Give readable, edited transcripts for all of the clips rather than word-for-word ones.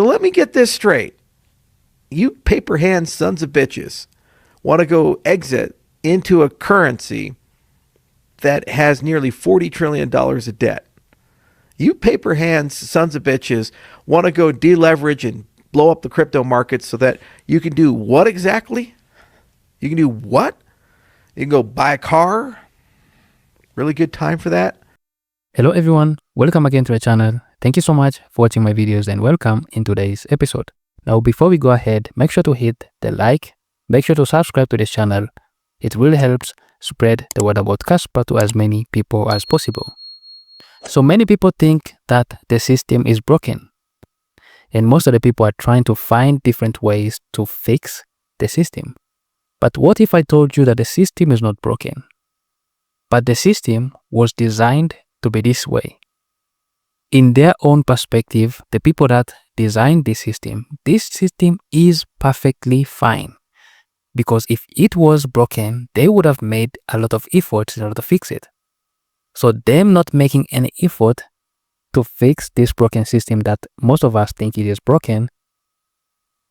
So let me get this straight. You paper hand sons of bitches want to go exit into a currency that has nearly $40 trillion of debt. You paper hands sons of bitches want to go deleverage and blow up the crypto market so that you can do what exactly? You can do what? You can go buy a car? Really good time for that? Hello everyone, welcome again to the channel. Thank you so much for watching my videos and welcome in today's episode. Now before we go ahead, make sure to hit the like, make sure to subscribe to this channel. It really helps spread the word about Kaspa to as many people as possible. So many people think that the system is broken. And most of the people are trying to find different ways to fix the system. But what if I told you that the system is not broken, but the system was designed to be this way? In their own perspective, the people that designed this system is perfectly fine. Because if it was broken, they would have made a lot of efforts in order to fix it. So them not making any effort to fix this broken system that most of us think it is broken,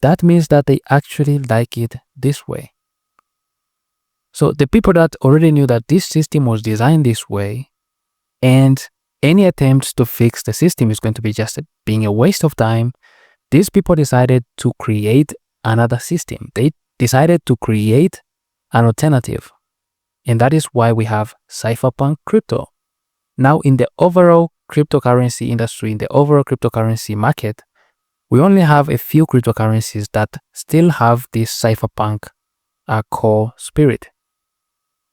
that means that they actually like it this way. So the people that already knew that this system was designed this way, and any attempts to fix the system is going to be just being a waste of time, these people decided to create another system. They decided to create an alternative. And that is why we have cypherpunk crypto. Now in the overall cryptocurrency industry, in the overall cryptocurrency market, we only have a few cryptocurrencies that still have this cypherpunk core spirit.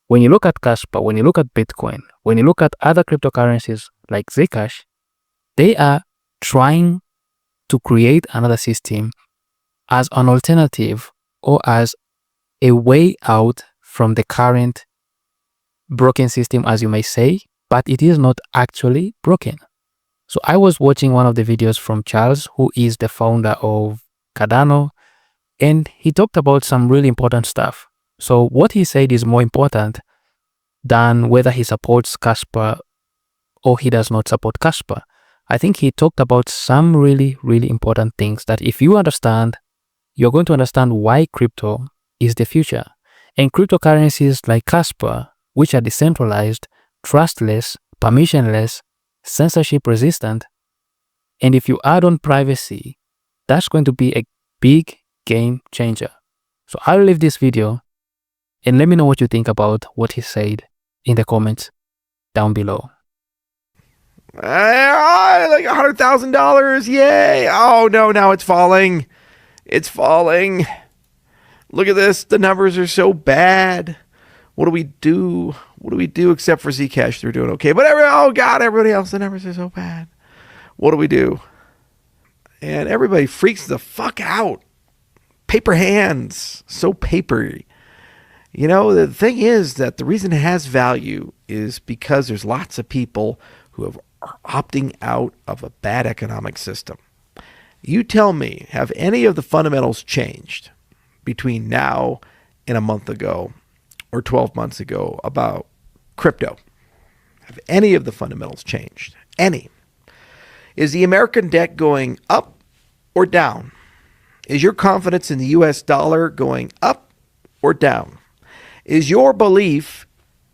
When you look at Kaspa, when you look at Bitcoin, when you look at other cryptocurrencies like Zcash, they are trying to create another system as an alternative or as a way out from the current broken system, as you may say, but it is not actually broken. So I was watching one of the videos from Charles, who is the founder of Cardano, and he talked about some really important stuff. So what he said is more important than whether he supports Kaspa or he does not support Kaspa. I think he talked about some really, really important things that if you understand, you're going to understand why crypto is the future. And cryptocurrencies like Kaspa, which are decentralized, trustless, permissionless, censorship resistant, and if you add on privacy, that's going to be a big game changer. So I'll leave this video and let me know what you think about what he said in the comments down below. Like $100,000, yay! Oh no, now it's falling. It's falling. Look at this, the numbers are so bad. What do we do? What do we do except for Zcash? They're doing okay. But oh God, everybody else, the numbers are so bad. What do we do? And everybody freaks the fuck out. Paper hands, so papery. You know, the thing is that the reason it has value is because there's lots of people who are opting out of a bad economic system. You tell me, have any of the fundamentals changed between now and a month ago or 12 months ago about crypto? Have any of the fundamentals changed? Any? Is the American debt going up or down? Is your confidence in the US dollar going up or down? Is your belief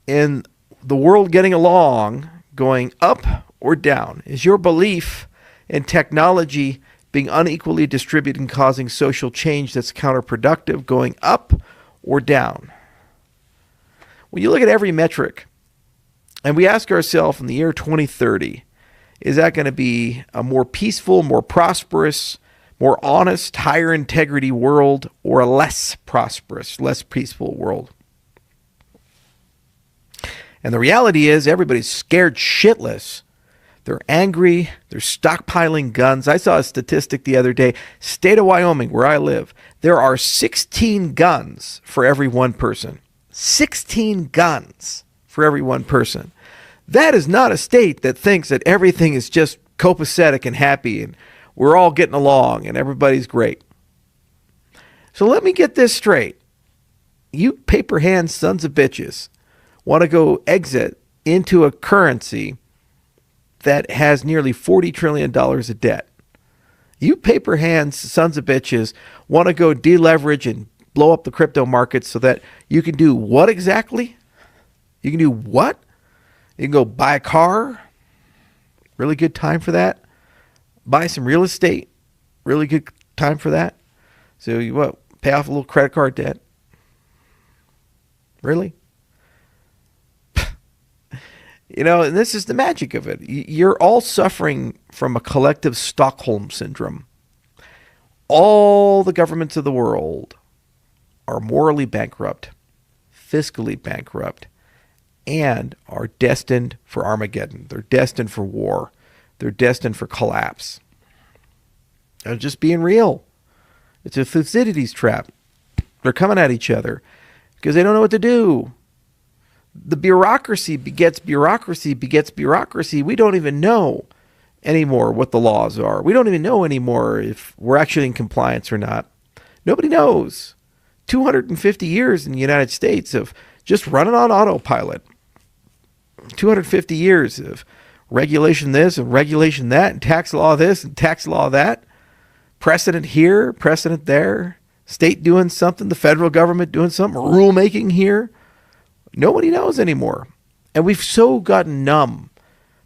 in the world getting along going up or down? Is your belief in technology being unequally distributed and causing social change that's counterproductive going up or down? When you look at every metric and we ask ourselves in the year 2030, is that going to be a more peaceful, more prosperous, more honest, higher integrity world, or a less prosperous, less peaceful world? And the reality is everybody's scared shitless. They're angry. They're stockpiling guns. I saw a statistic the other day. State of Wyoming, where I live, there are 16 guns for every one person. 16 guns for every one person. That is not a state that thinks that everything is just copacetic and happy and we're all getting along and everybody's great. So let me get this straight. You paper hand sons of bitches want to go exit into a currency that has nearly $40 trillion of debt. You paper hands, sons of bitches, want to go deleverage and blow up the crypto markets so that you can do what exactly? You can do what? You can go buy a car. Really good time for that. Buy some real estate. Really good time for that. So you what? Pay off a little credit card debt. Really? You know, and this is the magic of it. You're all suffering from a collective Stockholm syndrome. All the governments of the world are morally bankrupt, fiscally bankrupt, and are destined for Armageddon. They're destined for war. They're destined for collapse. They're just being real. It's a Thucydides trap. They're coming at each other because they don't know what to do. The bureaucracy begets bureaucracy begets bureaucracy. We don't even know anymore what the laws are. We don't even know anymore if we're actually in compliance or not. Nobody knows. 250 years in the United States of just running on autopilot. 250 years of regulation this and regulation that and tax law this and tax law that. Precedent here, precedent there. State doing something, the federal government doing something, rulemaking here. Nobody knows anymore. And we've so gotten numb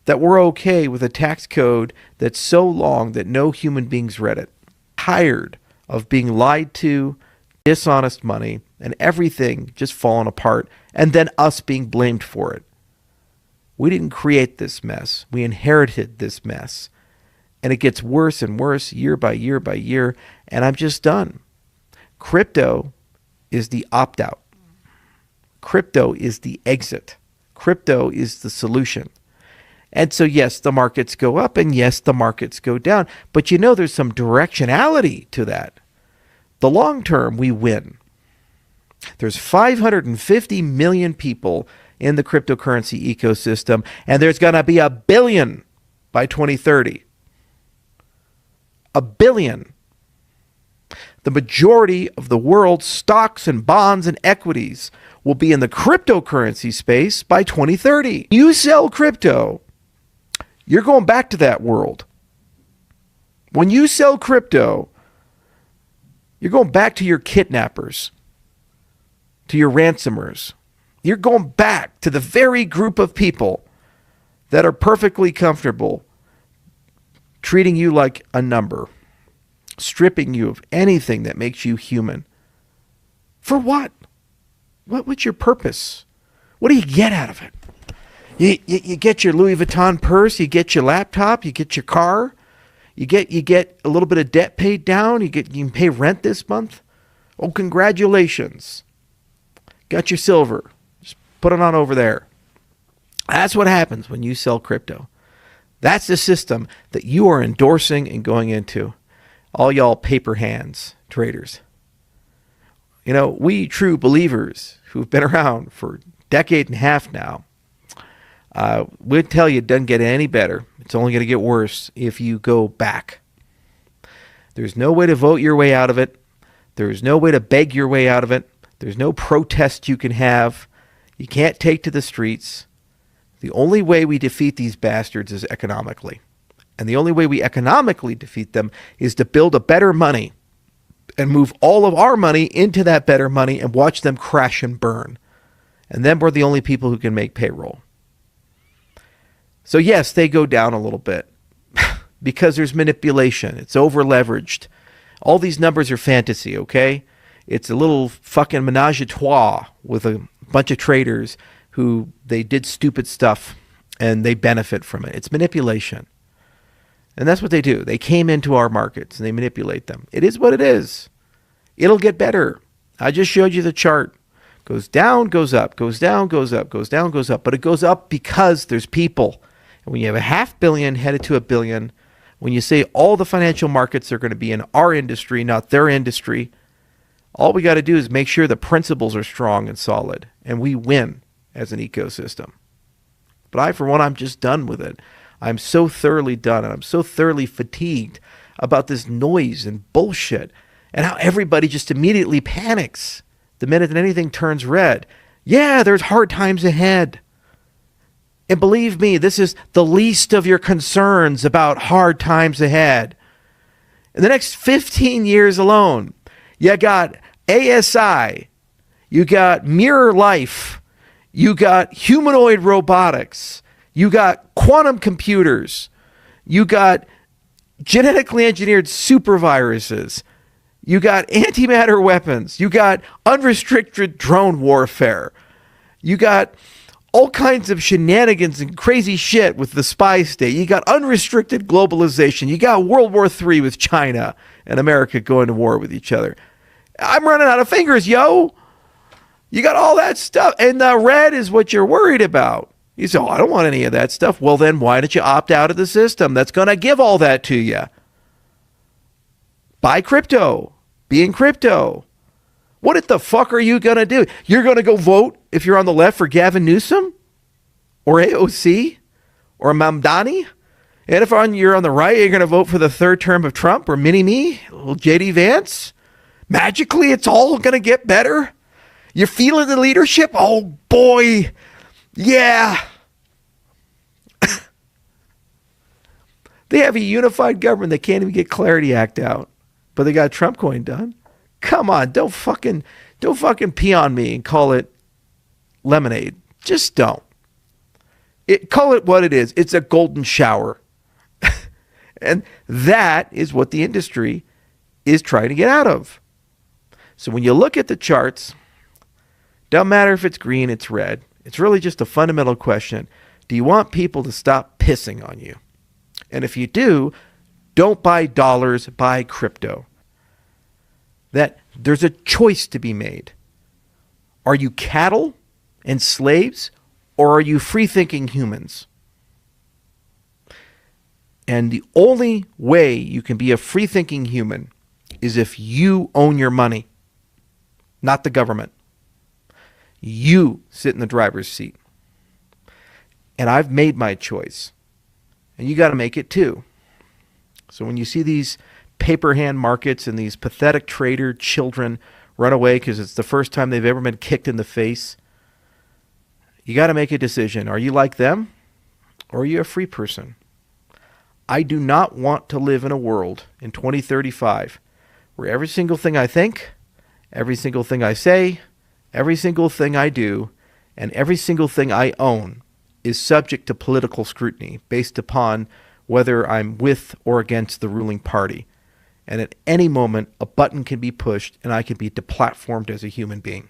that we're okay with a tax code that's so long that no human beings read it. Tired of being lied to, dishonest money, and everything just falling apart, and then us being blamed for it. We didn't create this mess. We inherited this mess. And it gets worse and worse year by year by year, and I'm just done. Crypto is the opt-out. Crypto is the exit. Crypto is the solution. And so, yes, the markets go up, and yes, the markets go down. But you know there's some directionality to that. The long term, we win. There's 550 million people in the cryptocurrency ecosystem, and there's going to be 1 billion by 2030. 1 billion. The majority of the world's stocks and bonds and equities will be in the cryptocurrency space by 2030. You sell crypto, you're going back to that world. When you sell crypto, you're going back to your kidnappers, to your ransomers. You're going back to the very group of people that are perfectly comfortable treating you like a number, stripping you of anything that makes you human. For what? What's your purpose? What do you get out of it? You get your Louis Vuitton purse, you get your laptop, you get your car, you get a little bit of debt paid down, you can pay rent this month. Oh, congratulations. Got your silver. Just put it on over there. That's what happens when you sell crypto. That's the system that you are endorsing and going into. All y'all paper hands traders. You know, we true believers who've been around for a decade and a half now, we'll tell you it doesn't get any better. It's only going to get worse if you go back. There's no way to vote your way out of it. There's no way to beg your way out of it. There's no protest you can have. You can't take to the streets. The only way we defeat these bastards is economically. And the only way we economically defeat them is to build a better money and move all of our money into that better money and watch them crash and burn. And then we're the only people who can make payroll. So yes, they go down a little bit because there's manipulation. It's over leveraged. All these numbers are fantasy, okay? It's a little fucking menage a trois with a bunch of traders who they did stupid stuff and they benefit from it. It's manipulation. And that's what they do. They came into our markets and they manipulate them. It is what it is. It'll get better. I just showed you the chart. Goes down, goes up, goes down, goes up, goes down, goes up. But it goes up because there's people. And when you have 500 million headed to 1 billion, when you say all the financial markets are going to be in our industry, not their industry, all we got to do is make sure the principles are strong and solid. And we win as an ecosystem. But I, for one, I'm just done with it. I'm so thoroughly done, and I'm so thoroughly fatigued about this noise and bullshit and how everybody just immediately panics the minute that anything turns red. Yeah, there's hard times ahead. And believe me, this is the least of your concerns about hard times ahead. In the next 15 years alone, you got ASI, you got Mirror Life, you got humanoid robotics, you got quantum computers, you got genetically engineered superviruses, you got antimatter weapons, you got unrestricted drone warfare, you got all kinds of shenanigans and crazy shit with the spy state. You got unrestricted globalization. You got World War III with China and America going to war with each other. I'm running out of fingers, yo. You got all that stuff. And the red is what you're worried about. You say, oh, I don't want any of that stuff. Well, then why don't you opt out of the system that's going to give all that to you? Buy crypto. Be in crypto. What the fuck are you going to do? You're going to go vote, if you're on the left, for Gavin Newsom or AOC or Mamdani? And if you're on the right, you're going to vote for the third term of Trump or Mini-Me, little JD Vance? Magically, it's all going to get better? You're feeling the leadership? Oh, boy. Yeah. They have a unified government. They can't even get Clarity Act out, but they got Trump coin done. Come on, don't fucking pee on me and call it lemonade. Just don't. Call it what it is. It's a golden shower. And that is what the industry is trying to get out of. So when you look at the charts, don't matter if it's green, it's red. It's really just a fundamental question. Do you want people to stop pissing on you? And if you do, don't buy dollars, buy crypto. That there's a choice to be made. Are you cattle and slaves, or are you free-thinking humans? And the only way you can be a free-thinking human is if you own your money, not the government. You sit in the driver's seat. And I've made my choice. And you got to make it too. So when you see these paper hand markets and these pathetic trader children run away because it's the first time they've ever been kicked in the face, you got to make a decision. Are you like them, or are you a free person? I do not want to live in a world in 2035 where every single thing I think, every single thing I say, every single thing I do, and every single thing I own is subject to political scrutiny based upon whether I'm with or against the ruling party. And at any moment, a button can be pushed and I can be deplatformed as a human being.